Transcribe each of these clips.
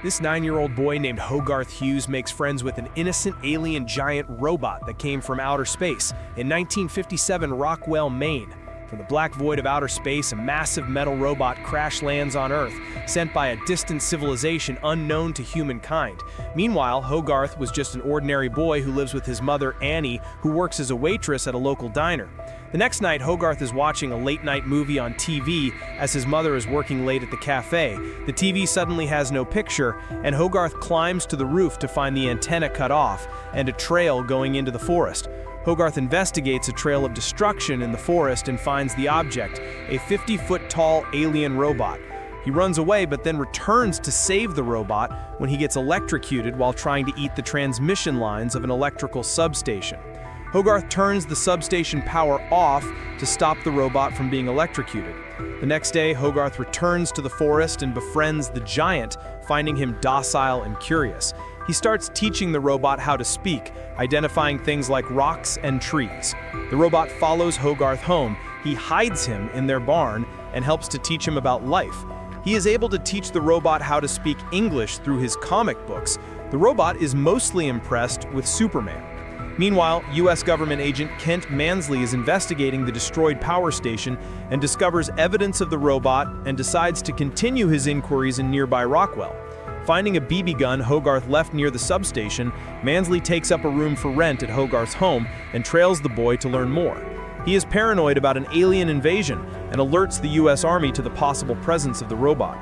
This 9-year-old boy named Hogarth Hughes makes friends with an innocent alien giant robot that came from outer space in 1957 Rockwell, Maine. From the black void of outer space, a massive metal robot crash lands on Earth, sent by a distant civilization unknown to humankind. Meanwhile, Hogarth was just an ordinary boy who lives with his mother, Annie, who works as a waitress at a local diner. The next night, Hogarth is watching a late-night movie on TV as his mother is working late at the cafe. The TV suddenly has no picture, and Hogarth climbs to the roof to find the antenna cut off and a trail going into the forest. Hogarth investigates a trail of destruction in the forest and finds the object, a 50-foot-tall alien robot. He runs away but then returns to save the robot when he gets electrocuted while trying to eat the transmission lines of an electrical substation. Hogarth turns the substation power off to stop the robot from being electrocuted. The next day, Hogarth returns to the forest and befriends the giant, finding him docile and curious. He starts teaching the robot how to speak, identifying things like rocks and trees. The robot follows Hogarth home. He hides him in their barn and helps to teach him about life. He is able to teach the robot how to speak English through his comic books. The robot is mostly impressed with Superman. Meanwhile, U.S. government agent Kent Mansley is investigating the destroyed power station and discovers evidence of the robot and decides to continue his inquiries in nearby Rockwell. Finding a BB gun Hogarth left near the substation, Mansley takes up a room for rent at Hogarth's home and trails the boy to learn more. He is paranoid about an alien invasion and alerts the U.S. Army to the possible presence of the robot.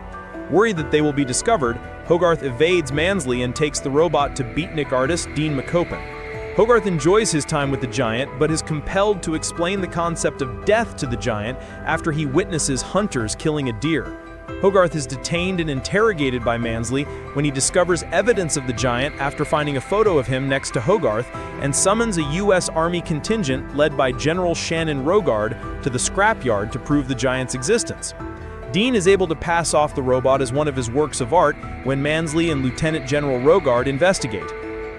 Worried that they will be discovered, Hogarth evades Mansley and takes the robot to beatnik artist Dean McCopin. Hogarth enjoys his time with the giant, but is compelled to explain the concept of death to the giant after he witnesses hunters killing a deer. Hogarth is detained and interrogated by Mansley when he discovers evidence of the giant after finding a photo of him next to Hogarth and summons a U.S. Army contingent led by General Shannon Rogard to the scrapyard to prove the giant's existence. Dean is able to pass off the robot as one of his works of art when Mansley and Lieutenant General Rogard investigate.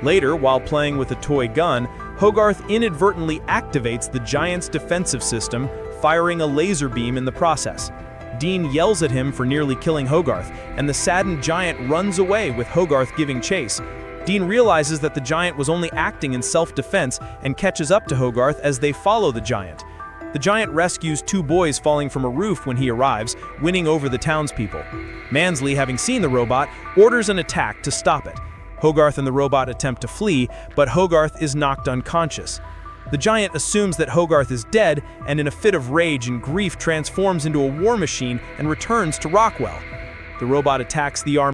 Later, while playing with a toy gun, Hogarth inadvertently activates the giant's defensive system, firing a laser beam in the process. Dean yells at him for nearly killing Hogarth, and the saddened giant runs away with Hogarth giving chase. Dean realizes that the giant was only acting in self-defense and catches up to Hogarth as they follow the giant. The giant rescues two boys falling from a roof when he arrives, winning over the townspeople. Mansley, having seen the robot, orders an attack to stop it. Hogarth and the robot attempt to flee, but Hogarth is knocked unconscious. The giant assumes that Hogarth is dead and in a fit of rage and grief transforms into a war machine and returns to Rockwell. The robot attacks the army